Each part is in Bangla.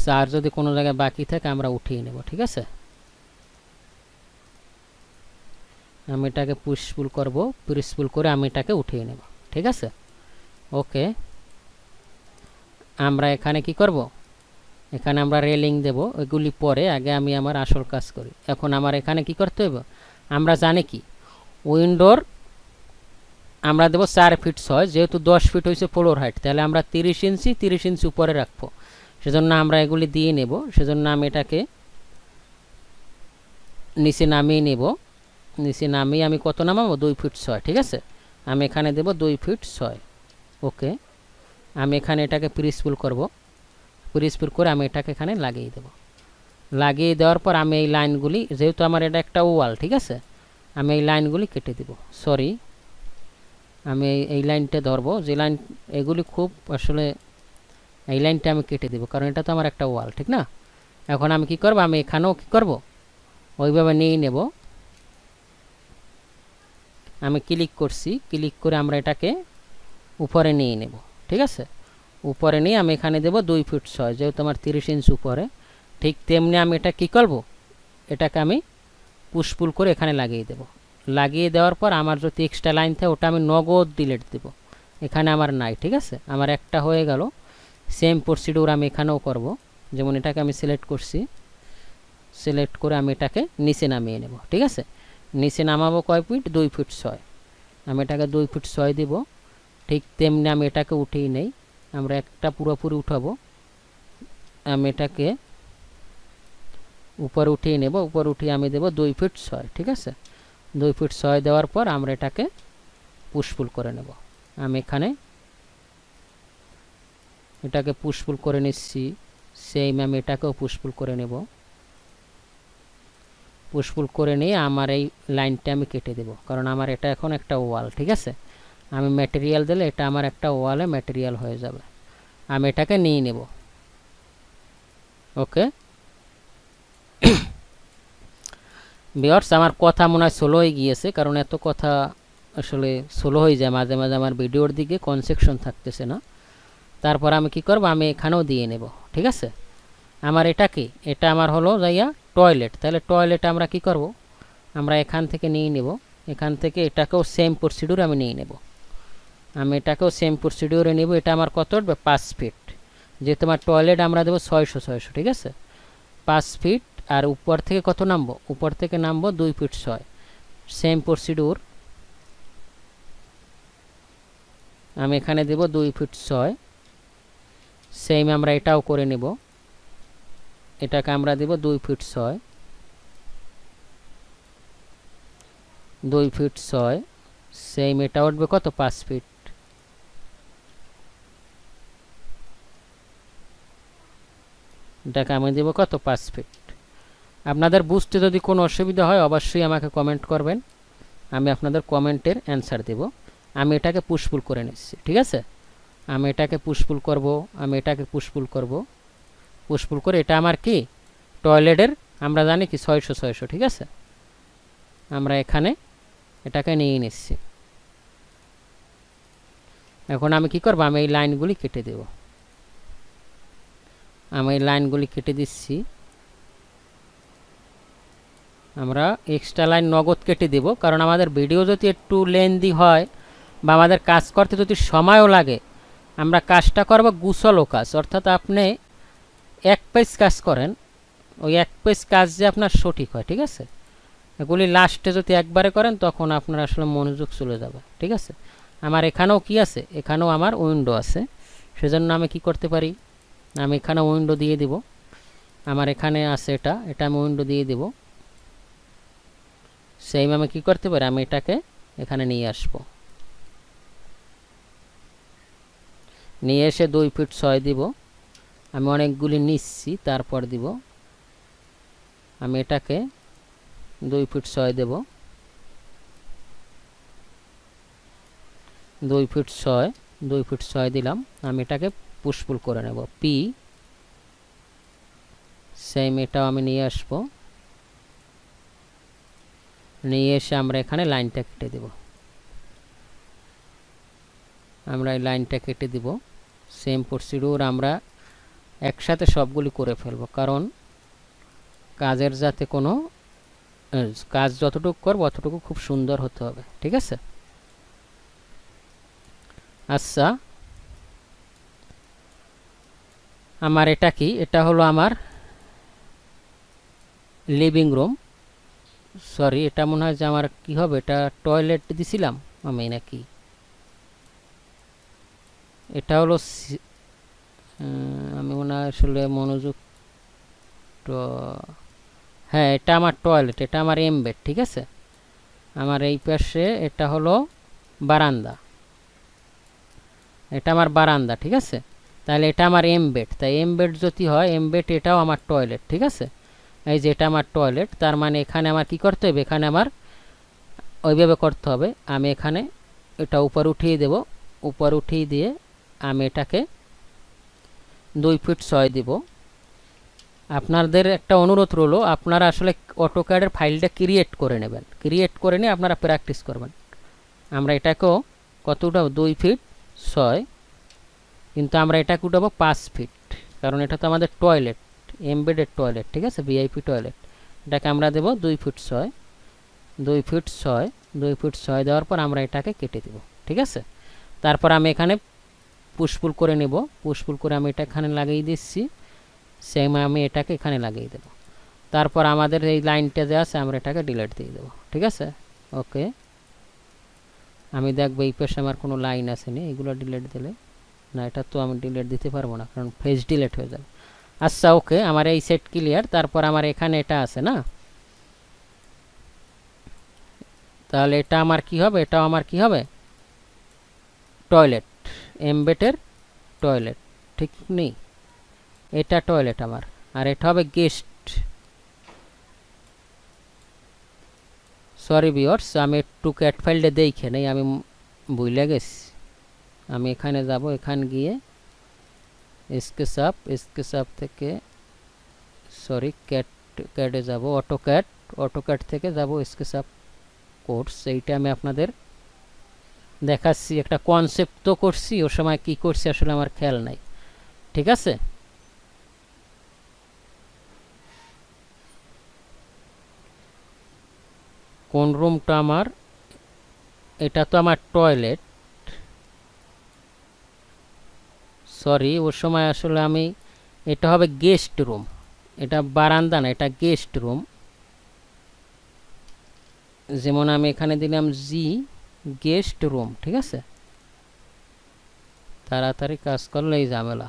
4 যদি কোনো জায়গায় বাকি থাকে আমরা উঠিয়ে নেব। ঠিক আছে, আমি এটাকে পুশপুল করব, পুশপুল করে আমি এটাকে উঠিয়ে নেব। ঠিক আছে, ওকে। আমরা এখানে কি করব, এখানে আমরা রেলিং দেব, এগুলি পরে, আগে আমি আমার আসল কাজ করি। এখন আমার এখানে কি করতে হবে, আমরা জানি কি উইন্ডোর আমরা দেব 4 ফিট 6, যেহেতু 10 ফিট হয়েছে ফ্লোর হাইট, তাহলে আমরা 30 ইঞ্চি উপরে রাখবো। সেজন্য আমরা এগুলি দিয়ে নেব। সেজন্য আমি এটাকে নিচে নামিয়ে নেব। নিচে নামিয়ে আমি কত নামাবো, 2 ফিট 6। ঠিক আছে, আমি এখানে দেব 2 ফিট 6। ওকে, আমি এখানে এটাকে প্রিসপুল করব, প্রিসপুল করে আমি এটাকে এখানে লাগিয়ে দেব। লাগিয়ে দেওয়ার পর আমি এই লাইনগুলি, যেহেতু আমার এটা একটা ওয়াল, ঠিক আছে, আমি এই লাইনগুলি কেটে দেব। সরি, আমি এই লাইনটা ধরবো, যে লাইন, এগুলি খুব আসলে এই লাইনটা আমি কেটে দেব, কারণ এটা তো আমার একটা ওয়াল, ঠিক না। এখন আমি কি করব, আমি এখানেও কি করব, ওইভাবে নিয়ে নেব। আমি ক্লিক করছি, ক্লিক করে আমরা এটাকে উপরে নিয়ে নেব। ঠিক আছে, উপরে নিয়ে আমি এখানে দেব 2 ফিট 6, যেহেতু আমার 30 ইঞ্চি উপরে। ঠিক তেমনি আমি এটা কি করব, এটাকে আমি পুশপুল করে এখানে লাগিয়ে দেব। লাগিয়ে দেওয়ার পর আমার যদি এক্সট্রা লাইন থাকে ওটা আমি নগদ ডিলিট দেব, এখানে আমার নাই। ঠিক আছে, আমার একটা হয়ে গেল। সেম প্রসিডিউর আমি এখানেও করব। যেমন এটাকে আমি সিলেক্ট করছি, সিলেক্ট করে আমি এটাকে নিচে নামিয়ে নেব। ঠিক আছে, নিচে নামাবো কয় ফিট, 2 ফিট 6। আমি এটাকে 2 ফিট 6 দিব। ঠিক তেমনি আমি এটাকে উঠেই নেই, আমরা একটা পুরোপুরি উঠাবো। আমি এটাকে উপরে উঠিয়ে নেব, উপরে উঠিয়ে আমি দেব 2 ফিট 6। ঠিক আছে, 2 ফিট 6 দেওয়ার পর আমরা এটাকে পুশপুল করে নেব। আমি এখানে এটাকে পুশপুল করে নিচ্ছি, সেই আমি এটাকেও পুশপুল করে নেব। পুশপুল করে নিয়ে আমার এই লাইনটা আমি কেটে দেব, কারণ আমার এটা এখন একটা ওয়াল। ঠিক আছে, আমি ম্যাটেরিয়াল দিলে এটা আমার একটা ওয়ালে ম্যাটেরিয়াল হয়ে যাবে। আমি এটাকে নিয়ে নেব। ওকে ভিউয়ার্স, আমার কথা মনে হয় স্লো হয়ে গিয়েছে, কারণ এত কথা আসলে স্লো হয়ে যায় মাঝে মাঝে, আমার ভিডিওর দিকে কনসেকশন থাকতেছে না। তারপর আমি কি করব, আমি এখানেও দিয়ে নেব। ঠিক আছে, আমার এটা কি, এটা আমার হলো যাইয়া টয়লেট। তাহলে টয়লেট আমরা কি করব, আমরা এখান থেকে নিয়ে নেব। এখান থেকে এটাকেও সেম প্রসিডিউর আমি নিয়ে নেব। আমি এটাকেও সেম প্রসিডিউরে নেব। এটা আমার কত উঠবে, 5 ফিট। যেহেতু আমার টয়লেট আমরা দেবো 600। ঠিক আছে, 5 ফিট। আর উপর থেকে কত নামবো, উপর থেকে নামবো 2 ফিট 6। সেম প্রসিডিউর আমি এখানে দেব 2 ফিট 6। সেম আমরা এটাও করে নেব, এটাকে আমরা দেব 2 ফিট 6, 2 ফিট 6। সেম এটা উঠবে কত, 5 ফিট। এটাকে আমি দেব কত, 5 ফিট। আপনাদের বুঝতে যদি কোনো অসুবিধা হয় অবশ্যই আমাকে কমেন্ট করবেন, আমি আপনাদের কমেন্টের অ্যান্সার দেব। আমি এটাকে পুশপুল করে নিচ্ছি। ঠিক আছে, আমি এটাকে পুশপুল করব, আমি এটাকে পুশপুল করব। পুশপুল করে এটা আমার কি টয়লেটের, আমরা জানি কি 600। ঠিক আছে, আমরা এখানে এটাকে নিয়ে নিচ্ছি। এখন আমি কি করব, আমি এই লাইনগুলি কেটে দেব। আমি এই লাইনগুলি কেটে দিচ্ছি। আমরা এক্সট্রা লাইন নগদ কেটে দেব, কারণ আমাদের ভিডিও যদি একটু লেন্দি হয় বা আমাদের কাজ করতে যদি সময়ও লাগে, আমরা কাজটা করব গুছালো কাজ। অর্থাৎ আপনি এক পেজ কাজ করেন, ওই এক পেজ কাজ যে আপনার সঠিক হয়। ঠিক আছে, এগুলি লাস্টে যদি একবারে করেন তখন আপনার আসলে মনোযোগ চলে যাবে। ঠিক আছে, আমার এখানেও কি আছে, এখানেও আমার উইন্ডো আছে। সেজন্য আমি কি করতে পারি, আমি এখানে উইন্ডো দিয়ে দিব। আমার এখানে আছে এটা, এটা আমি উইন্ডো দিয়ে দিব। সেম আমি কি করতে পারি, আমি এটাকে এখানে নিয়ে আসব। নিয়ে এসে 2 ফিট 6 দিব। আমি অনেকগুলি নিচ্ছি, তারপর দিব। আমি এটাকে 2 ফিট 6 দেব। 2 ফিট 6, 2 ফিট 6 দিলাম। আমি এটাকে পুশপুল করে নেব, পি। সেম এটাও আমি নিয়ে আসবো। নিয়ে এসে আমরা এখানে লাইনটা কেটে দেব। আমরা এই লাইনটা কেটে দিব। সেম প্রসিডিউর আমরা একসাথে সবগুলি করে ফেলবো, কারণ কাজের যাতে কোনো কাজ যতটুকু করবো অতটুকু খুব সুন্দর হতে হবে। ঠিক আছে, আচ্ছা আমার এটা কি, এটা হলো আমার লিভিং রুম। সরি, এটা মনে হয় যে আমার কি হবে, এটা টয়লেট দিছিলাম আমি নাকি, এটা হলো আমি মনে হয় আসলে মনোযোগ, হ্যাঁ এটা আমার টয়লেট, এটা আমার এমবেড। ঠিক আছে, আমার এই পাশে এটা হলো বারান্দা, এটা আমার বারান্দা। ঠিক আছে, তাহলে এটা আমার এমবেড, তাই এমবেড যদি হয় এমবেড এটাও আমার টয়লেট। ঠিক আছে, এই যে এটা আমার টয়লেট, তার মানে এখানে আমার কি করতে হবে, এখানে আমার ওইভাবে করতে হবে। আমি এখানে এটা উপর উঠিয়ে দেব, উপর উঠিয়ে দিয়ে আমি এটাকে 2 ফিট 6 দিব। আপনাদের একটা অনুরোধ রইল, আপনারা আসলে অটোক্যাডের ফাইলটা ক্রিয়েট করে নেবেন, ক্রিয়েট করে নিয়ে আপনারা প্র্যাকটিস করবেন। আমরা এটাকেও কত উঠাবো, 2 ফিট 6, কিন্তু আমরা এটাকে উঠাবো 5 ফিট, কারণ এটা তো আমাদের টয়লেট, এমবেডেড টয়লেট। ঠিক আছে, ভিআইপি টয়লেট, এটাকে আমরা দেব 2 ফিট 6, 2 ফিট 6, 2 ফিট 6 দেওয়ার পর আমরা এটাকে কেটে দেব। ঠিক আছে, তারপর আমি এখানে পুশপুল করে নেব, পুশপুল করে আমি এটা এখানে লাগিয়ে দিচ্ছি, সেম আমি এটাকে এখানে লাগিয়ে দেব। তারপর আমাদের এই লাইনটা যে আছে আমরা এটাকে ডিলিট দিয়ে দেব। ঠিক আছে, ওকে, আমি দেখবো এই পাশে আমার কোনো লাইন আসেনি, এগুলো ডিলিট দিলে না, এটা তো আমি ডিলিট দিতে পারবো না কারণ পেজ ডিলিট হয়ে যাবে। আচ্ছা ওকে, আমার এই সেট ক্লিয়ার। তারপর আমার এখানে এটা আছে না, তাহলে এটা আমার কি হবে, এটাও আমার কি হবে, টয়লেট, এমবেডের টয়লেট। ঠিক নেই, এটা টয়লেট আমার, আর এটা হবে গেস্ট। সরি ভিউয়ার্স, আমি একটু ক্যাট ফাইলটা দেখে নেই, আমি ভুলে গেছি। আমি এখানে যাব, এখানে গিয়ে স্কেচআপ থেকে, সরি ক্যাডে যাব, অটোক্যাড থেকে যাব স্কেচআপ কোর্স। এইটা আমি আপনাদের দেখাচ্ছি, একটা কনসেপ্ট তো করছি, ওর সময় কি করছি আসলে আমার খেয়াল নাই। ঠিক আছে, কোন রুমটা আমার, এটা তো আমার টয়লেট, সরি ওর সময় আসলে আমি, এটা হবে গেস্ট রুম, এটা বারান্দা না, এটা গেস্ট রুম। যেমন আমি এখানে দিলাম জি গেস্ট রুম। ঠিক আছে, তাড়াতাড়ি কাজ করলে এই ঝামেলা,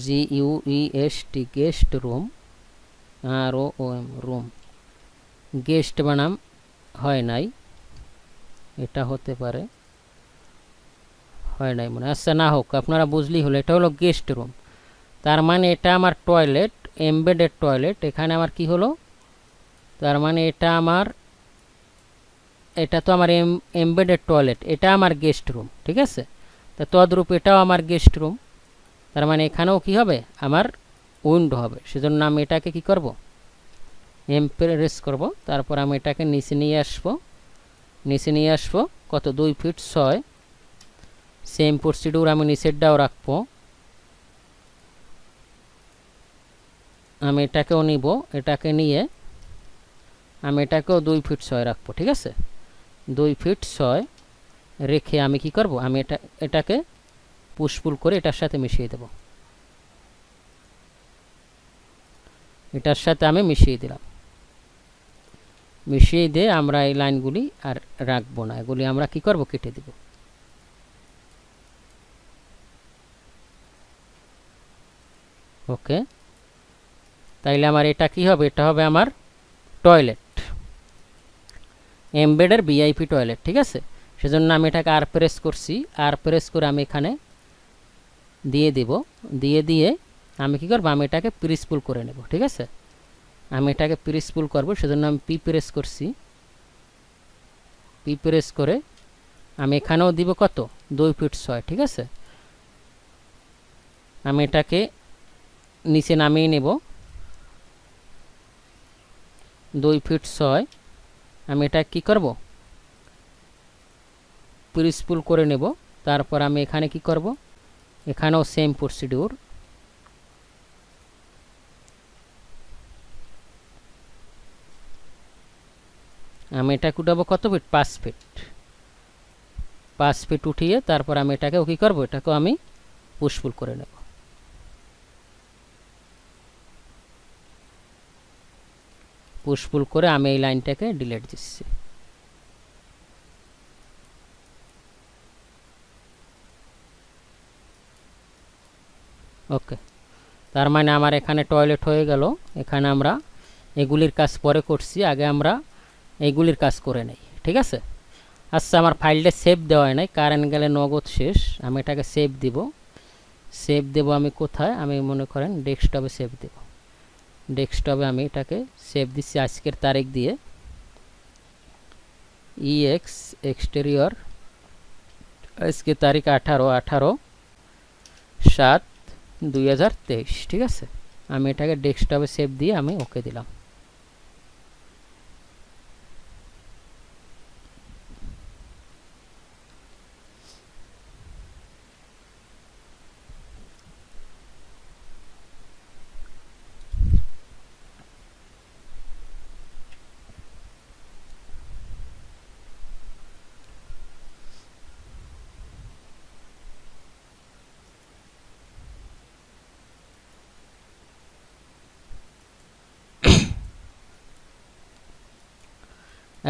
GUEST guest room, ROOM room, guest বানাম হয় নাই, এটা হতে পারে হয় নাই মনে। আচ্ছা না হোক, আপনারা বুঝলেই হলো, এটা হলো গেস্ট রুম, তার মানে এটা আমার টয়লেট, এমবেডেড টয়লেট। এখানে আমার কি হলো, তার মানে এটা আমার, এটা তো আমার এমবেডেড টয়লেট, এটা আমার গেস্ট রুম। ঠিক আছে, তা তদ্রূপ এটাও আমার গেস্ট রুম, তার মানে এখানেও কি হবে, আমার উইন্ডো হবে। সেজন্য আমি এটাকে কি করব, এমপ্রেস করব, তারপর আমি এটাকে নিচে নিয়ে আসবো, নিচে নিয়ে আসবো কত, 2 ফিট 6, সেম প্রসিডিউর আমি নিচেরটাও রাখবো, আমি এটাকেও নিব, এটাকে নিয়ে আমি এটাকেও 2 ফিট 6 রাখবো। ঠিক আছে, 2 ফিট 6 রেখে আমি কি করব, আমি এটাকে পুশপুল করে এটার সাথে মিশিয়ে দেব, এটার সাথে আমি মিশিয়ে দিলাম। মিশিয়ে দিয়ে আমরা এই লাইনগুলি আর রাখবো না, এগুলি আমরা কি করব, কেটে দেব। ওকে, তাইলে আমার এটা কি হবে, এটা হবে আমার টয়লেট, এমবেডের ভিআইপি টয়লেট। ঠিক আছে, সেজন্য আমি এটাকে আর প্রেস করছি, আর প্রেস করে আমি এখানে দিয়ে দেব, দিয়ে আমি কি করব, আমি এটাকে প্রিসপুল করে নেব। ঠিক আছে, আমি এটাকে প্রিসপুল করব, সেজন্য আমি পি প্রেস করছি, পি প্রেস করে আমি এখানেও দিব কত, 2 ফিট 6। ঠিক আছে, আমি এটাকে নিচে নামিয়ে নেব, 2 ফিট 6, আমি এটা কি করব, প্রিসপুল করে নেব, তারপর আমি এখানে কি করব, এখানেও সেম প্রসিডিউর। আমি এটাকে উঠাবো কত ফিট, 5 ফিট। 5 ফিট উঠিয়ে তারপর আমি এটাকেও কি করব, এটাকেও আমি পুশপুল করে নেব। পুশপুল করে আমি এই লাইনটাকে ডিলিট দিচ্ছি। ওকে, তার মানে আমার এখানে টয়লেট হয়ে গেল। এখানে আমরা এগুলির কাজ পরে করছি, আগে আমরা এইগুলির কাজ করে নেই, ঠিক আছে। আচ্ছা, আমার ফাইলটা সেভ দেওয়া নাই, কারেন্ট গেলে নগদ শেষ। আমি এটাকে সেভ দিব। সেভ দেব আমি কোথায়, আমি মনে করেন ডেস্কটপে সেভ দেব। ডেস্কটপে আমি এটাকে সেভ দিচ্ছি আজকের তারিখ দিয়ে, EX এক্সটেরিয়র, আজকে তারিখ 18/7/2023, ঠিক আছে। আমি এটাকে ডেস্কটপে সেভ দিয়ে আমি ওকে দিলাম।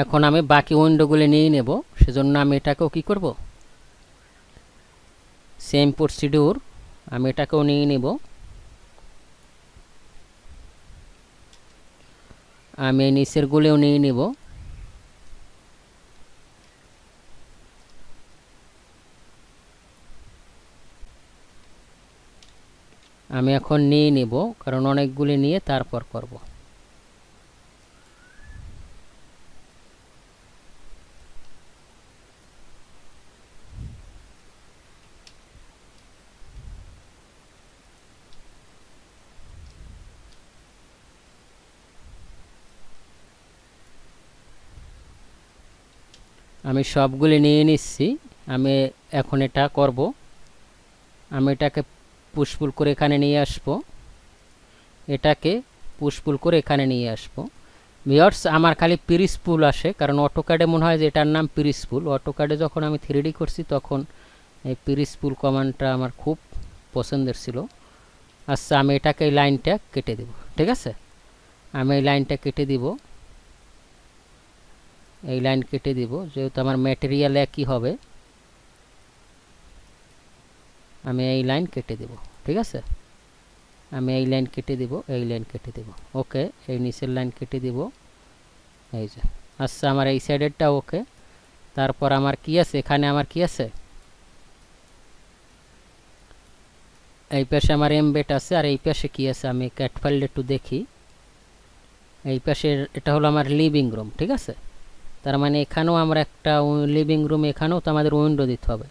এখন আমি বাকি উইন্ডোগুলি নিয়ে নেব, সেজন্য আমি এটাকেও কি করব, সেম প্রসিডিউর, আমি এটাকেও নিয়ে নেব। আমি এই নিচের গুলিও নিয়ে নেব। আমি এখন নিয়ে নেব, কারণ অনেকগুলি নিয়ে তারপর করব। আমি সবগুলি নিয়ে নিচ্ছি। আমি এখন এটা করব, আমি এটাকে পুশপুল করে এখানে নিয়ে আসব, এটাকে পুশপুল করে এখানে নিয়ে আসব। ভিউয়ার্স, আমার খালি প্রিসপুল আসে, কারণ অটোক্যাডে মনে হয় যে এটার নাম প্রিসপুল। অটোক্যাডে যখন আমি 3D করছি তখন এই প্রিসপুল কমান্ডটা আমার খুব পছন্দের ছিল। আচ্ছা, আমি এটাকে এই লাইনটা কেটে দেব, ঠিক আছে। আমি এই লাইনটা কেটে দিব, এই লাইন কেটে দিব, যেহেতু আমার ম্যাটেরিয়াল একই হবে। আমি এই লাইন কেটে দেব, ঠিক আছে। আমি এই লাইন কেটে দিব, এই লাইন কেটে দেব। ওকে, এই নিচের লাইন কেটে দিব, এই যে। আচ্ছা, আমার এই সাইডেরটা ওকে। তারপর আমার কি আছে, এখানে আমার কি আছে, এই পাশে আমার এমবেড আছে, আর এই পাশে কি আছে আমি ক্যাট ফাইলটা একটু দেখি। এই পাশে এটা হলো আমার লিভিং রুম, ঠিক আছে। তার মানে এখানেও আমরা একটা লিভিং রুম, এখানেও তো আমাদের উইন্ডো দিতে হবে।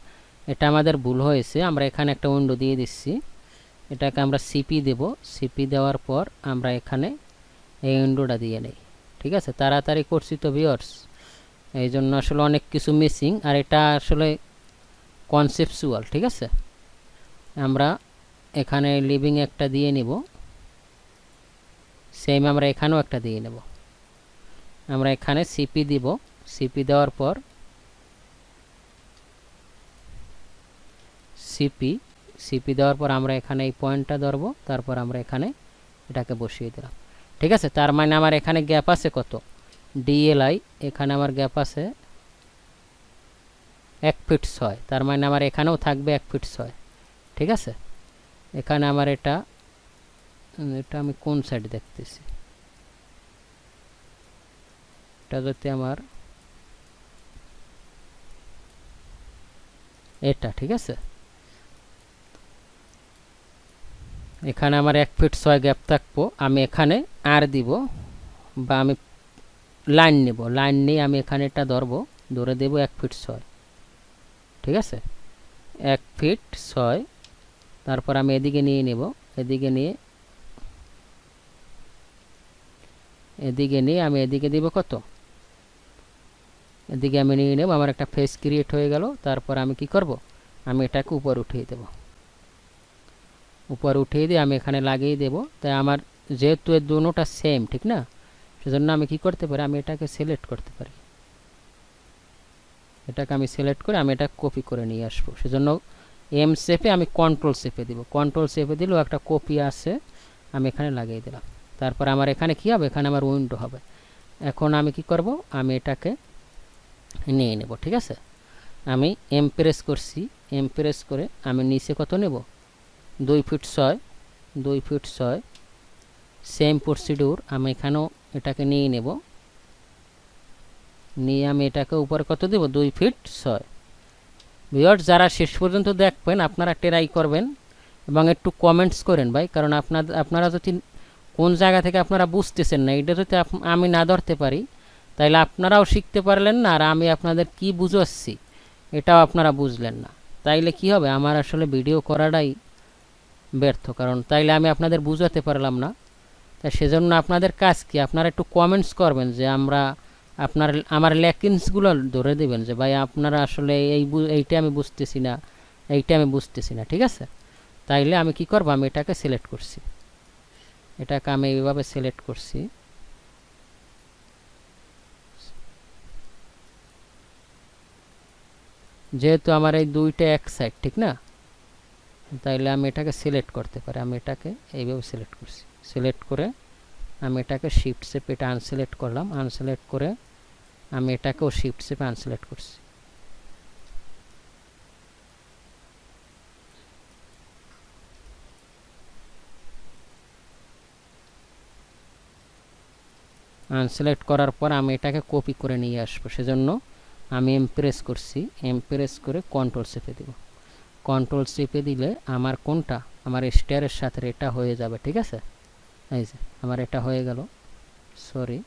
এটা আমাদের ভুল হয়েছে, আমরা এখানে একটা উইন্ডো দিয়ে দিচ্ছি। এটাকে আমরা সিপি দেব, সিপি দেওয়ার পর আমরা এখানে এই উইন্ডোটা দিয়ে নেই, ঠিক আছে। তাড়াতাড়ি করছি তো ভিউয়ার্স, এই জন্য আসলে অনেক কিছু মিসিং, আর এটা আসলে কনসেপচুয়াল, ঠিক আছে। আমরা এখানে লিভিং একটা দিয়ে নিব, সেম আমরা এখানেও একটা দিয়ে নেব। আমরা এখানে সিপি দিব, সিপি দেওয়ার পর সিপি দেওয়ার পর আমরা এখানে এই পয়েন্টটা ধরবো, তারপর আমরা এখানে এটাকে বসিয়ে দিলাম, ঠিক আছে। তার মানে আমার এখানে গ্যাপ আছে কত, ডিএলআই, এখানে আমার গ্যাপ আছে 1 ফিট 6, তার মানে আমার এখানেও থাকবে 1 ফিট 6, ঠিক আছে। এখানে আমার এটা আমি কোন সাইড দেখতেছি, এটা যদি আমার এটা, ঠিক আছে। এখানে আমার 1 ফিট 6 গ্যাপ থাকবো। আমি এখানে আর দিব, বা আমি লাইন নেব, লাইন নিয়ে আমি এখানে এটা ধরবো, ধরে দেব 1 ফিট 6, ঠিক আছে। 1 ফিট 6, তারপর আমি এদিকে নিয়ে নেব, এদিকে নিয়ে আমি এদিকে দিব কত, এদিকে আমি নিয়ে নেব। আমার একটা ফেস ক্রিয়েট হয়ে গেল। তারপর আমি কি করব, আমি এটাকে উপর উঠিয়ে দেব। উপর উঠিয়ে দিয়ে আমি এখানে লাগিয়ে দেব। তাই আমার যেহেতু এর দুটোটা সেম, ঠিক না, সেজন্য আমি কি করতে পারি, আমি এটাকে সিলেক্ট করতে পারি। এটাকে আমি সিলেক্ট করে আমি এটা কপি করে নিয়ে আসবো। সেজন্য এম শেপে আমি কন্ট্রোল শেপে দিব। কন্ট্রোল শেপে দিলেও একটা কপি আছে, আমি এখানে লাগিয়ে দিলাম। তারপর আমার এখানে কি হবে, এখানে আমার উইন্ডো হবে। এখন আমি কি করব, আমি এটাকে নিয়ে নেব। ঠিক আছে, আমি এম প্রেস করছি, এম প্রেস করে আমি নিচে কত নেব, 2 ফিট 6, 2 ফিট 6। সেম প্রসিডিউর আমি এখানেও এটাকে নিয়ে নেব, নিয়ে আমি এটাকে উপরে কত দেব, 2 ফিট 6। ভিউয়ার্স, যারা শেষ পর্যন্ত দেখবেন আপনারা ট্রাই করবেন এবং একটু কমেন্টস করেন ভাই, কারণ আপনারা যদি কোন জায়গা থেকে আপনারা বুঝতেছেন না, এটা যদি আমি না ধরতে পারি তাহলে আপনারাও শিখতে পারলেন না, আর আমি আপনাদের কি বুঝাচ্ছি এটাও আপনারা বুঝলেন না। তাইলে কি হবে, আমার আসলে ভিডিও করাটাই ব্যর্থ, কারণ তাইলে আমি আপনাদের বুঝাতে পারলাম না। তা সেজন্য আপনাদের কাজ কি, আপনারা একটু কমেন্টস করবেন যে আমার ল্যাকিংসগুলো ধরে দেবেন যে ভাই আপনারা আসলে এইটা আমি বুঝতেছি না, এইটা আমি বুঝতেছি না। ঠিক আছে, তাইলে আমি কি করব, আমি এটাকে সিলেক্ট করছি, এটাকে আমি এইভাবে সিলেক্ট করছি। যেহেতু আমার এই দুইটা এক সাইড, ঠিক না, তাইলে আমি এটাকে সিলেক্ট করতে পারি। আমি এটাকে এইভাবে সিলেক্ট করছি, সিলেক্ট করে আমি এটাকে শিফট শেপে এটা আনসিলেক্ট করলাম, আনসিলেক্ট করে আমি এটাকেও শিফট শেপে আনসিলেক্ট করছি। আনসিলেক্ট করার পর আমি এটাকে কপি করে নিয়ে আসবো। সেজন্য আমি এম প্রেস করছি, এম প্রেস করে কন্ট্রোল চেপে দেব। কন্ট্রোল চেপে দিলে আমার কোনটা, আমার স্টারের সাথে এটা হয়ে যাবে। ঠিক আছে, এই যে আমার এটা হয়ে গেল, সরি,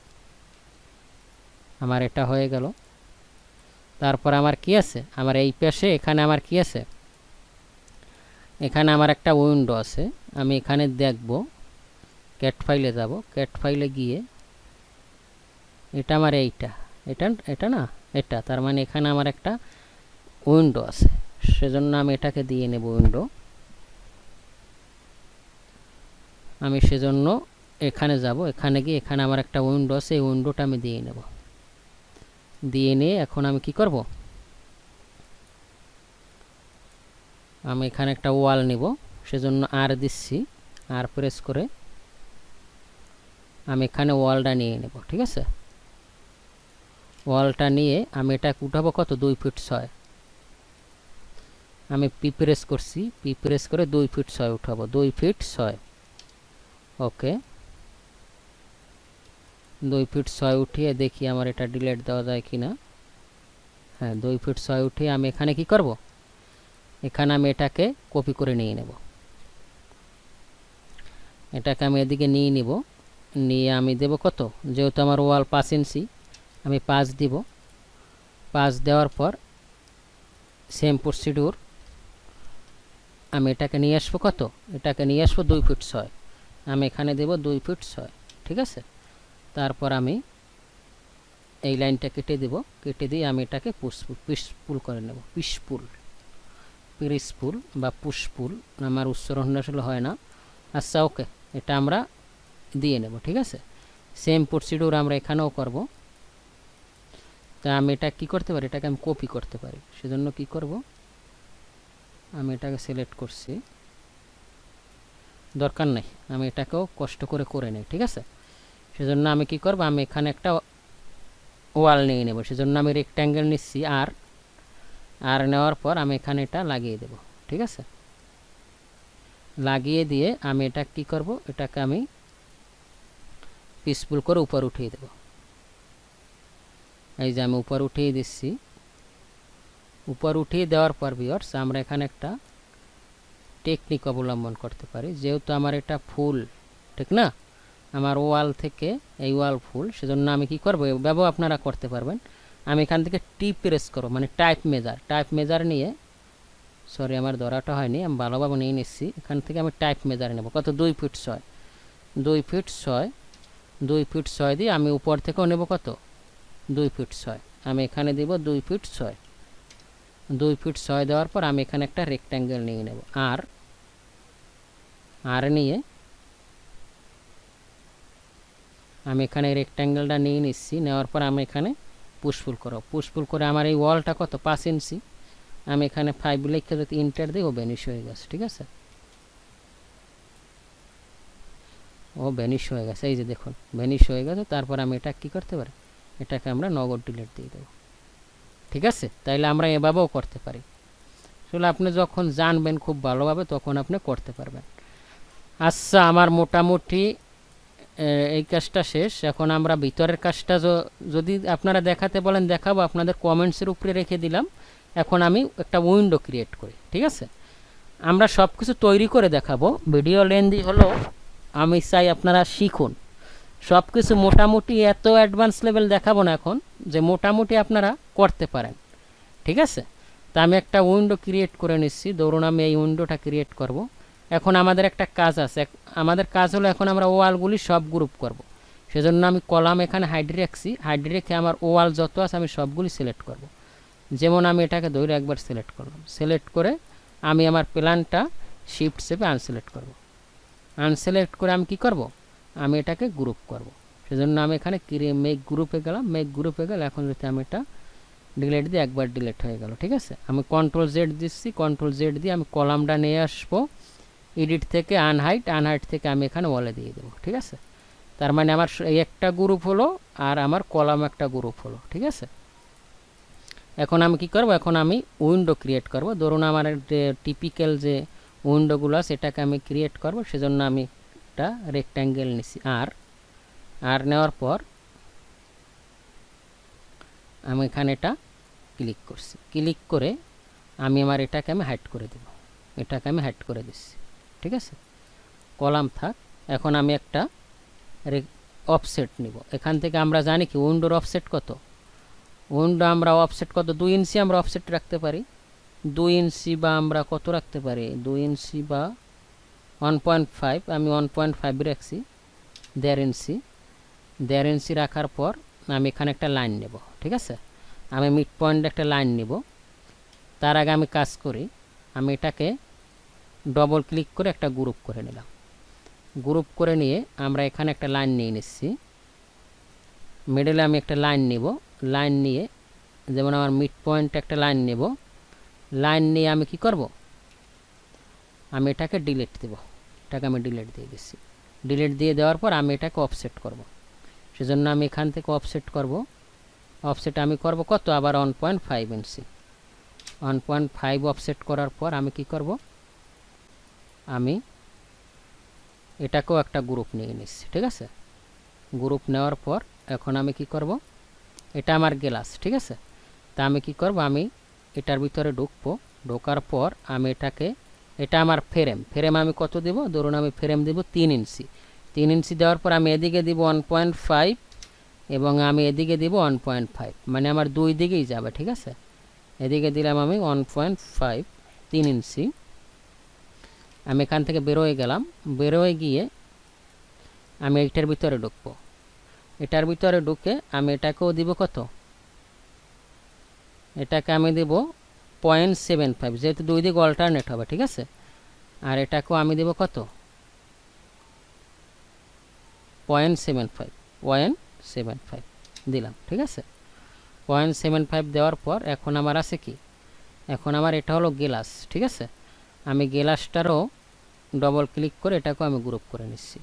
আমার এটা হয়ে গেল। তারপর আমার কি আছে, আমার এই পাশে এখানে আমার কি আছে, এখানে আমার একটা উইন্ডো আছে। আমি এখানে দেখব, ক্যাট ফাইলে যাব, ক্যাট ফাইলে গিয়ে এটা আমার এটা না, এটা তার মানে এখানে আমার একটা উইন্ডো আছে। সেজন্য আমি এটাকে দিয়ে নেব উইন্ডো। আমি সেজন্য এখানে যাব, এখানে গিয়ে এখানে আমার একটা উইন্ডো আছে, এই উইন্ডোটা আমি দিয়ে নেব। দিয়ে নিয়ে এখন আমি কি করব, আমি এখানে একটা ওয়াল নিব। সেজন্য আর দিচ্ছি, আর প্রেস করে আমি এখানে ওয়ালটা নিয়ে নেব। ঠিক আছে, ওয়ালটা নিয়ে আমি এটা উঠাবো কত, 2 ফিট 6। আমি পি প্রেস করছি, পি প্রেস করে 2 ফিট 6 উঠাবো, 2 ফিট 6। ওকে, 2 ফিট 6 উঠিয়ে দেখি আমার এটা ডিলিট দেওয়া যায় কিনা। হ্যাঁ, 2 ফিট 6 উঠিয়ে আমি এখানে কি করব, এখানে আমি এটাকে কপি করে নিয়ে নেব। এটাকে আমি এদিকে নিয়ে নিব, নিয়ে আমি দেব কত, যেহেতু আমার ওয়াল 5 ইঞ্চি, আমি 5 দিব। 5 দেওয়ার পর সেম প্রসিডিউর আমি এটাকে নিয়ে আসবো কত, এটাকে নিয়ে আসবো 2 ফিট 6। আমি এখানে দেব 2 ফিট 6। ঠিক আছে, তারপর আমি এই লাইনটা কেটে দেব, কেটে দিয়ে আমি এটাকে পুশপুল করে নেব। পিসপুল বা পুশপুল, আমার উচ্চারণ আসলে হয় না। আচ্ছা, ওকে, এটা আমরা দিয়ে নেব। ঠিক আছে, সেম প্রসিডিউর আমরা এখানেও করব। তা আমি এটা কি করতে পারি, এটাকে আমি কপি করতে পারি। সেজন্য কি করব, আমি এটাকে সিলেক্ট করছি, দরকার নেই, আমি এটাকেও কষ্ট করে করে নেই। ঠিক আছে, সেজন্য আমি কি করব, আমি এখানে একটা ওয়াল নিয়ে নেব। সেজন্য আমি রেক্ট্যাঙ্গেল নিচ্ছি, আর নেওয়ার পর আমি এখানে এটা লাগিয়ে দেব। ঠিক আছে, লাগিয়ে দিয়ে আমি এটা কি করব, এটাকে আমি পিসফুল করে উপর উঠিয়ে দেব। এই যে আমি উপর উঠিয়ে দিচ্ছি। উপর উঠিয়ে দেওয়ার পর ভিউয়ার্স, আমরা এখানে একটা টেকনিক অবলম্বন করতে পারি। যেহেতু আমার এটা ফুল, ঠিক না, আমার ওয়াল থেকে এই ওয়াল ফুল, সেজন্য আমি কি করব, এভাবেও আপনারা করতে পারবেন। আমি এখান থেকে টি প্রেস করব, মানে টাইপ মেজার নিয়ে, সরি আমার ধরাটা হয়নি, আমি ভালোভাবে নিয়ে নিচ্ছি। এখান থেকে আমি টাইপ মেজার নেব কত, 2 ফিট 6, 2 ফিট 6, 2 ফিট 6 দিয়ে আমি উপর থেকেও নেব কত, 2 ফিট 6। আমি এখানে দিব 2 ফিট 6। 2 ফিট 6 দেওয়ার পর আমি এখানে একটা রেক্ট্যাঙ্গেল নিয়ে নেব আর নিয়ে আমি এখানে রেক্ট্যাঙ্গেলটা নিয়ে নিচ্ছি। নেওয়ার পর আমি এখানে পুশপুল করে আমার এই ওয়ালটা কত 5 ইঞ্চি, আমি এখানে 5 লিখে যদি ইন্টার দিই ও ভ্যানিশ হয়ে গেছে। ঠিক আছে, ও ভ্যানিশ হয়ে গেছে, এই যে দেখুন ভ্যানিশ হয়ে গেছে। তারপর আমি এটা কি করতে পারি, এটাকে আমরা নগদ ডিলিট দিয়ে দেবো। ঠিক আছে, তাইলে আমরা এভাবেও করতে পারি। আসলে আপনি যখন জানবেন খুব ভালোভাবে তখন আপনি করতে পারবেন। আচ্ছা, আমার মোটামুটি এই কাজটা শেষ। এখন আমরা ভিতরের কাজটা যদি আপনারা দেখাতে বলেন দেখাবো, আপনাদের কমেন্টসের উপরে রেখে দিলাম। এখন আমি একটা উইন্ডো ক্রিয়েট করি। ঠিক আছে, আমরা সব কিছু তৈরি করে দেখাবো, ভিডিও লেন্দি হলো, আমি চাই আপনারা শিখুন সব কিছু। মোটামুটি এত অ্যাডভান্স লেভেল দেখাবো না এখন, যে মোটামুটি আপনারা করতে পারেন। ঠিক আছে, তা আমি একটা উইন্ডো ক্রিয়েট করে নিচ্ছি। ধরুন আমি এই উইন্ডোটা ক্রিয়েট করব। এখন আমাদের একটা কাজ আছে, আমাদের কাজ হলো এখন আমরা ওয়ালগুলি সব গ্রুপ করব। সেজন্য আমি কলাম এখানে হাইড রাখছি, হাইড রেখে আমার ওয়াল যত আছে আমি সবগুলি সিলেক্ট করব। যেমন আমি এটাকে ধরে একবার সিলেক্ট করলাম, সিলেক্ট করে আমি আমার প্ল্যানটা শিফট চেপে আনসিলেক্ট করব। আনসিলেক্ট করে আমি কি করব, আমি এটাকে গ্রুপ করব। সেজন্য আমি এখানে মেক গ্রুপে গেলাম, মেক গ্রুপে গেলে এখন যদি আমি এটা ডিলিট দিই, একবার ডিলিট হয়ে গেল। ঠিক আছে, আমি কন্ট্রোল জেড দিচ্ছি, কন্ট্রোল জেড দিয়ে আমি কলামটা নিয়ে আসবো, এডিট থেকে আনহাইট থেকে আমি এখানে ওয়ালে দিয়ে দেবো। ঠিক আছে, তার মানে আমার এই একটা গ্রুপ হলো আর আমার কলাম একটা গ্রুপ হলো। ঠিক আছে, এখন আমি কি করব, এখন আমি উইন্ডো ক্রিয়েট করব। ধরুন আমার টিপিক্যাল যে উইন্ডোগুলো সেটাকে আমি ক্রিয়েট করব। সেজন্য আমি একটা রেক্ট্যাঙ্গেল নিছি, আর নেওয়ার পর আমি এখানে এটা ক্লিক করছি, ক্লিক করে আমি আমার এটাকে আমি হাইড করে দেব, এটাকে আমি হাইড করে দিচ্ছি। ঠিক আছে, কলাম থাক। এখন আমি একটা অফসেট নিব। এখান থেকে আমরা জানি কি উইন্ডোর অফসেট কত, উইন্ডো আমরা অফসেট কত 2 ইঞ্চি আমরা অফসেট রাখতে পারি। 2 ইঞ্চি বা আমরা কত রাখতে পারি, 2 ইঞ্চি বা 1.5, আমি 1.5 রাখছি। 1.5 ইঞ্চি রাখার পর আমি এখানে একটা লাইন নেব। ঠিক আছে, আমি মিড পয়েন্ট একটা লাইন নিব। তার আগে আমি কাজ করি, আমি এটাকে ডবল ক্লিক করে একটা গ্রুপ করে নিলাম। গ্রুপ করে নিয়ে আমরা এখানে একটা লাইন নিয়ে নিচ্ছি, মিডলে আমি একটা লাইন নিব। লাইন নিয়ে যেমন আমার মিড পয়েন্ট একটা লাইন নেব, লাইন নিয়ে আমি কি করব, আমি এটাকে ডিলিট দেব। এটাকে আমি ডিলিট দিয়ে দিচ্ছি। ডিলিট দিয়ে দেওয়ার পর আমি এটাকে অফসেট করব। সেজন্য আমি এখান থেকে অফসেট করব। অফসেট আমি করব কত, আবার 1.5 ইঞ্চি। 1.5 অফসেট করার পর আমি কি করব, আমি এটাকেও একটা গ্রুপ নিয়ে নিচ্ছি। ঠিক আছে, গ্রুপ নেওয়ার পর এখন আমি কি করব, এটা আমার গ্লাস। ঠিক আছে, তা আমি কি করব, আমি এটার ভিতরে ঢুকবো। ঢোকার পর আমি এটাকে, এটা আমার ফ্রেম আমি কত দেব, ধরুন আমি ফ্রেম দেব 3 ইঞ্চি। 3 ইঞ্চি দেওয়ার পর আমি এদিকে দিব 1.5 এবং আমি এদিকে দিব 1.5, মানে আমার দুই দিকেই যাবে। ঠিক আছে, এদিকে দিলাম আমি 1.5 3 ইঞ্চি। আমি এখান থেকে বেরোয় গেলাম, বেরোয় গিয়ে আমি এইটার ভিতরে ঢুকবো। এটার ভিতরে ঢুকে আমি এটাকেও দিব কত, এটাকে আমি দেব 0.75, যেহেতু দুই দিক অল্টারনেট হবে। ঠিক আছে, আর এটাকেও আমি দেব কত, 0.75 দিলাম। ঠিক আছে, 0.75 দেওয়ার পর এখন আমার আছে কি, এখন আমার এটা হলো গ্লাস। ঠিক আছে, আমি গ্লাসটারও ডবল ক্লিক করে এটাকেও আমি গ্রুপ করে নিচ্ছি।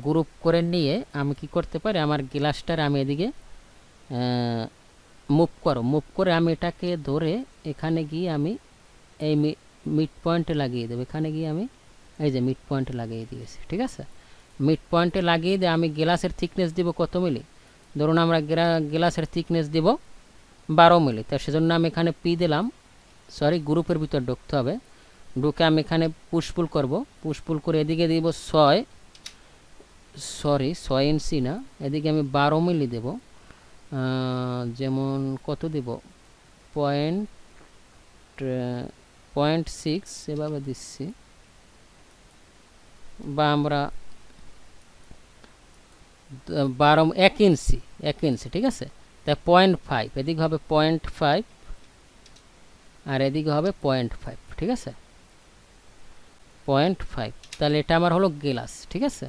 গ্রুপ করে নিয়ে আমি কি করতে পারি, আমার গ্লাসটার আমি এদিকে মুভ করে আমি এটাকে ধরে এখানে গিয়ে আমি এই মিড পয়েন্টে লাগিয়ে দেবো। এখানে গিয়ে আমি এই যে মিড পয়েন্টে লাগিয়ে দিয়েছি। ঠিক আছে, মিড পয়েন্টে লাগিয়ে দিয়ে আমি গ্লাসের থিকনেস দিব কত মিলি, ধরুন আমরা গ্লাসের থিকনেস দিব 12 মিলি। তো সেজন্য আমি এখানে পি দিলাম, সরি গ্রুপের ভিতর ঢুকতে হবে। ঢুকে আমি এখানে পুশপুল করব, পুশপুল করে এদিকে দিব 6 ইঞ্চি না, এদিকে আমি 12 মিলি দেব। যেমন কত দিব, 0.6 এভাবে দিচ্ছি, বা আমরা 1 ইঞ্চি। ঠিক আছে, তাই 0.5 এদিকে হবে 0.5 আর এদিকে হবে 0.5, ঠিক আছে 0.5। তাহলে এটা আমার হলো গ্লাস, ঠিক আছে।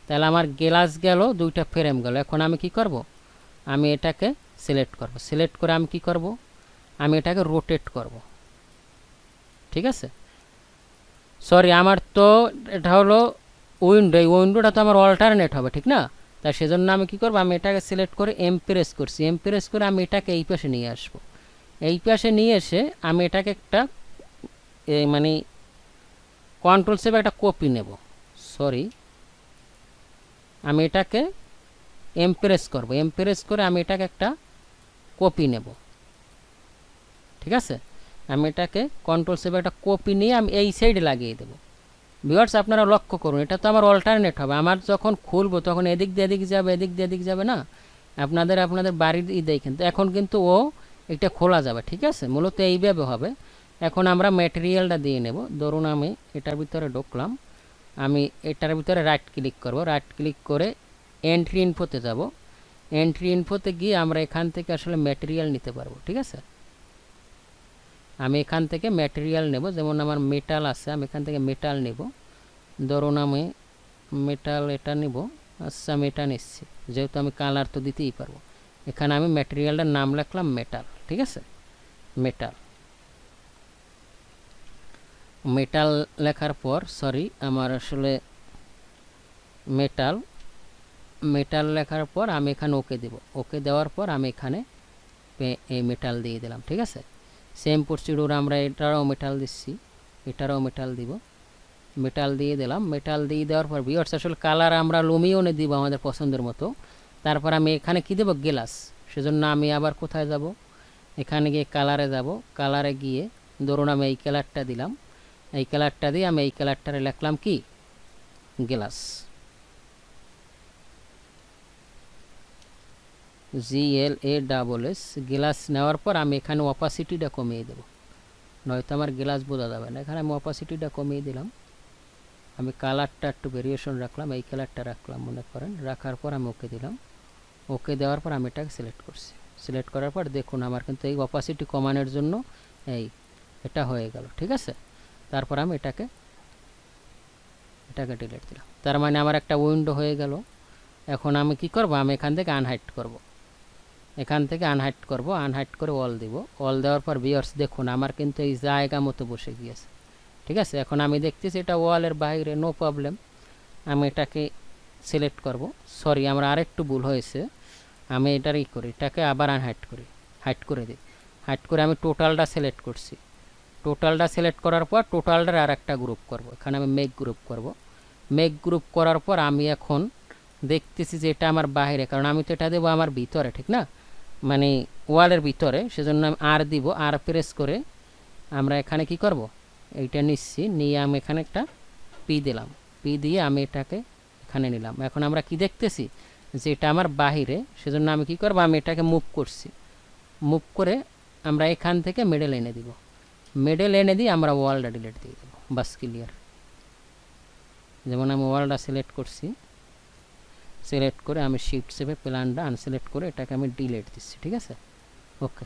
তাহলে আমার গ্লাস গেল, দুইটা ফ্রেম গেল। এখন আমি কি করব, আমি এটাকে সিলেক্ট করব। সিলেক্ট করে আমি কি করব, আমি এটাকে রোটেট করব, ঠিক আছে। সরি, আমার তো এটা হলো উইন্ডো, এই উইন্ডোটা তো আমার অল্টারনেট হবে, ঠিক না। তাই সেজন্য আমি কি করব, আমি এটাকে সিলেক্ট করে এমপ্রেস করছি। এমপ্রেস করে আমি এটাকে এই পাশে নিয়ে আসব। এই পাশে নিয়ে এসে আমি এটাকে একটা মানে কন্ট্রোল সেভ একটা কপি নেব। সরি, আমি এটাকে এমপ্রেস করব। এমপ্রেস করে আমি এটাকে একটা কপি নেব, ঠিক আছে। আমি এটাকে কন্ট্রোল সেভ একটা কপি নিয়ে আমি এই সাইডে লাগিয়ে দেবো। ভিউয়ার্স আপনারা লক্ষ্য করুন, এটা তো আমার অল্টারনেট হবে। আমার যখন খুলবো তখন এদিক দিয়ে এদিক যাবে, এদিক দিয়ে এদিক যাবে না। আপনাদের বাড়ির দেখেন তো, এখন কিন্তু ও এটা খোলা যাবে, ঠিক আছে। মূলত এইভাবে হবে। এখন আমরা ম্যাটেরিয়ালটা দিয়ে নেব। ধরুন আমি এটার ভিতরে ঢুকলাম, আমি এটার ভিতরে রাইট ক্লিক করব। রাইট ক্লিক করে এন্ট্রি ইনফোতে যাব। এন্ট্রি ইনফোতে গিয়ে আমরা এখান থেকে আসলে ম্যাটেরিয়াল নিতে পারবো, ঠিক আছে। আমি এখান থেকে ম্যাটেরিয়াল নেব। যেমন আমার মেটাল আছে, আমি এখান থেকে মেটাল নেব। ধরুন আমি মেটাল এটা নিব। আচ্ছা, আমি এটা নিচ্ছি, যেহেতু আমি কালার তো দিতেই পারবো। এখানে আমি ম্যাটেরিয়ালটার নাম লিখলাম মেটাল, ঠিক আছে। মেটাল, মেটাল লেখার পর সরি আমার আসলে মেটাল, মেটাল লেখার পর আমি এখানে ওকে দেব। ওকে দেওয়ার পর আমি এখানে এই মেটাল দিয়ে দিলাম, ঠিক আছে। সেম প্রসিডিউর আমরা এটারও মেটাল দিচ্ছি, এটারও মেটাল দিব। মেটাল দিয়ে দিলাম। মেটাল দিয়ে দেওয়ার পর ভিউয়ার্স আসলে কালার আমরা লুমিওনে দিব আমাদের পছন্দের মতো। তারপর আমি এখানে কি দেব, গ্লাস। সেজন্য আমি আবার কোথায় যাব, এখানে গিয়ে কালারে যাব। কালারে গিয়ে ধরুন আমি এই কালারটা দিলাম। এই কালারটা দিয়ে আমি এই কালারটারে লিখলাম কি, গ্লাস, GLASS। গ্লাস নেওয়ার পর আমি এখানে অপাসিটিটা কমিয়ে দেব, নয়তো আমার গ্লাস বোঝা যাবে না। এখানে আমি অপাসিটিটা কমিয়ে দিলাম। আমি কালারটা একটু ভেরিয়েশন রাখলাম, এই কালারটা রাখলাম মনে করেন। রাখার পর আমি ওকে দিলাম। ওকে দেওয়ার পর আমি এটাকে সিলেক্ট করছি। সিলেক্ট করার পর দেখুন আমার কিন্তু এই অপাসিটি কমানোর জন্য এই এটা হয়ে গেল, ঠিক আছে। তারপর আমি এটাকে ডিলিট দিলাম। তার মানে আমার একটা উইন্ডো হয়ে গেল। এখন আমি কি করব, আমি এখান থেকে আনহাইড করব। এখান থেকে আনহাইড করব, আনহাইড করে অল দিব। অল দেওয়ার পর ভিউয়ার্স দেখুন আমার কিন্তু এই জায়গা মতো বসে গিয়েছে, ঠিক আছে। এখন আমি দেখতেছি এটা ওয়ালের বাইরে, নো প্রবলেম। আমি এটাকে সিলেক্ট করব। সরি, আমার আরেকটু ভুল হয়েছে। আমি এটার ই করি, এটাকে আবার আনহাইড করি, হাইড করে দিই। হাইড করে আমি টোটালটা সিলেক্ট করছি। টোটালটা সিলেক্ট করার পর টোটালটার আর একটা গ্রুপ করব। এখানে আমি মেক গ্রুপ করব। মেক গ্রুপ করার পর আমি এখন দেখতেছি যে এটা আমার বাইরে, কারণ আমি তো এটা দেবো আমার ভিতরে, ঠিক না, মানে ওয়ালের ভিতরে। সেজন্য আমি আর দিব। আর প্রেস করে আমরা এখানে কি করব, এইটা নিচ্ছি, নিয়ে আমি এখানে একটা পি দিলাম। পি দিয়ে আমি এটাকে এখানে নিলাম। এখন আমরা কি দেখতেছি যে এটা আমার বাহিরে। সেজন্য আমি কি করব, আমি এটাকে মুভ করছি। মুভ করে আমরা এখান থেকে মিডল এনে দিব। মিডল এনে দিয়ে আমরা ওয়ালটা ডিলিট দিয়ে দেবো, বাস ক্লিয়ার। যেমন আমি ওয়ালটা সিলেক্ট করছি, সিলেক্ট করে আমি শিফট চেপে প্ল্যানটা আনসিলেক্ট করে এটাকে আমি ডিলিট দিচ্ছি, ঠিক আছে। ওকে,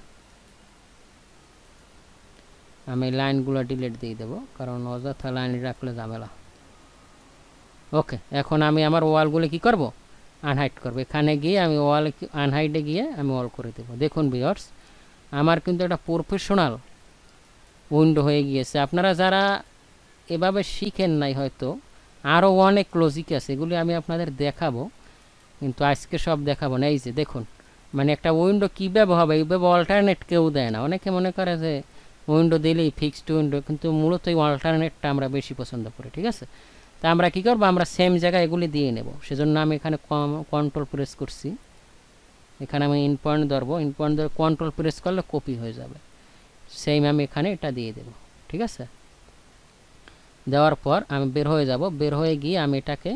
আমি লাইনগুলো ডিলিট দিয়ে দেবো, কারণ অযথা লাইন রাখলে ঝামেলা। ওকে, এখন আমি আমার ওয়ালগুলো কি করব, আনহাইড করব। এখানে গিয়ে আমি ওয়াল আনহাইডে গিয়ে আমি অল করে দেবো। দেখুন ভিউয়ার্স আমার কিন্তু একটা প্রফেশনাল উইন্ডো হয়ে গিয়েছে। আপনারা যারা এভাবে শিখেন নাই হয়তো আরও অনেক লজিক আছে, এগুলি আমি আপনাদের দেখাবো, কিন্তু আজকে সব দেখাবো না। এই যে দেখুন, মানে একটা উইন্ডো কীভাবে হবে, এইভাবে অল্টারনেট কেউ দেয় না। অনেকে মনে করে যে উইন্ডো দিলেই ফিক্সড উইন্ডো, কিন্তু মূলত এই অল্টারনেটটা আমরা বেশি পছন্দ করি, ঠিক আছে। তা আমরা কী করবো, আমরা সেম জায়গায় এগুলি দিয়ে নেব। সেজন্য আমি এখানে কন্ট্রোল প্রেস করছি। এখানে আমি ইন পয়েন্ট ধরবো, ইন পয়েন্ট ধরে কন্ট্রোল প্রেস করলে কপি হয়ে যাবে। সেম আমি এখানে এটা দিয়ে দেব, ঠিক আছে। দেওয়ার পর আমি বের হয়ে যাব। বের হয়ে গিয়ে আমি এটাকে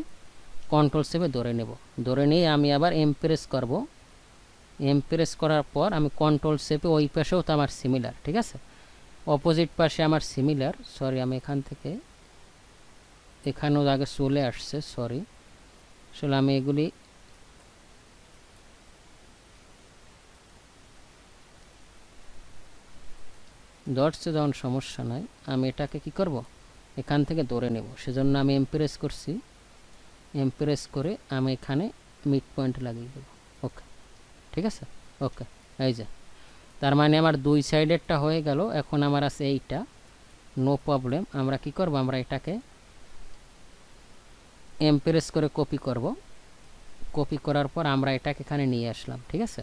কন্ট্রোল সেভে ধরে নেব। ধরে নিয়ে আমি আবার এমপ্রেস করব। এমপ্রেস করার পর আমি কন্ট্রোল সেভে ওই পাশেও তো আমার সিমিলার, ঠিক আছে, অপোজিট পাশে আমার সিমিলার। সরি, আমি এখান থেকে এখানেও আগে চলে আসছে, সরি। আসলে আমি এগুলি ধরছে যখন সমস্যা নাই, আমি এটাকে কি করব, এখান থেকে ধরে নেব। সেজন্য আমি এমপ্রেস করছি, এমপ্রেস করে আমি এখানে মিড পয়েন্ট লাগিয়ে দেব। ওকে, ঠিক আছে। ওকে, এই যে তার মানে আমার দুই সাইডেরটা হয়ে গেল। এখন আমার আছে এইটা, নো প্রবলেম। আমরা কি করব, আমরা এটাকে এমপ্রেস করে কপি করব। কপি করার পর আমরা এটাকে এখানে নিয়ে আসলাম, ঠিক আছে।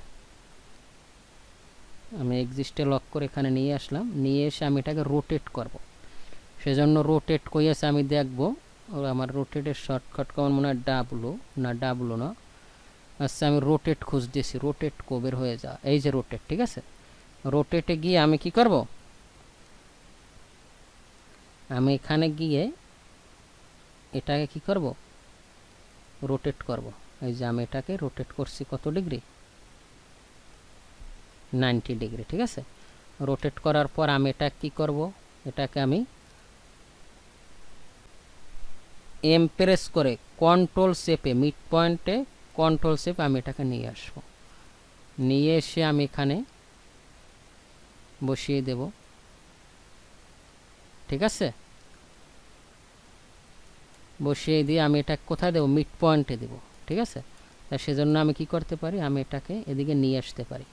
আমি এক্সিস্টে লক করে এখানে নিয়ে আসলাম, নিয়ে এসে আমি এটাকে রোটেট করব। সেজন্য রোটেট কইয়াছে আমি দেখব, আমার রোটেটের শর্টকাট কেমন মনে হয় ডাব্লু, না ডাব্লু না, আচ্ছা আমি রোটেট খুঁজতেছি, রোটেট বের হয়ে যা, এই যে রোটেট, ঠিক আছে। রোটেটে গিয়ে আমি কি করব, আমি এখানে গিয়ে এটাকে কি করব, রোটেট করব। এই যে আমি এটাকে রোটেট করছি কত ডিগ্রি, 90 ডিগ্রি, ঠিক আছে। রোটেট করার পর আমি এটা কি করব, এটাকে আমি এমপ্রেস করে কন্ট্রোল শেপে, মিড পয়েন্টে কন্ট্রোল শেপ আমি এটাকে নিয়ে আসব। নিয়ে এসে আমি এখানে বসিয়ে দেব, ঠিক আছে। বসিয়ে দিয়ে আমি এটা কোথায় দেব, মিড পয়েন্টে দেব, ঠিক আছে। তা সেজন্য আমি কি করতে পারি, আমি এটাকে এদিকে নিয়ে আসতে পারি।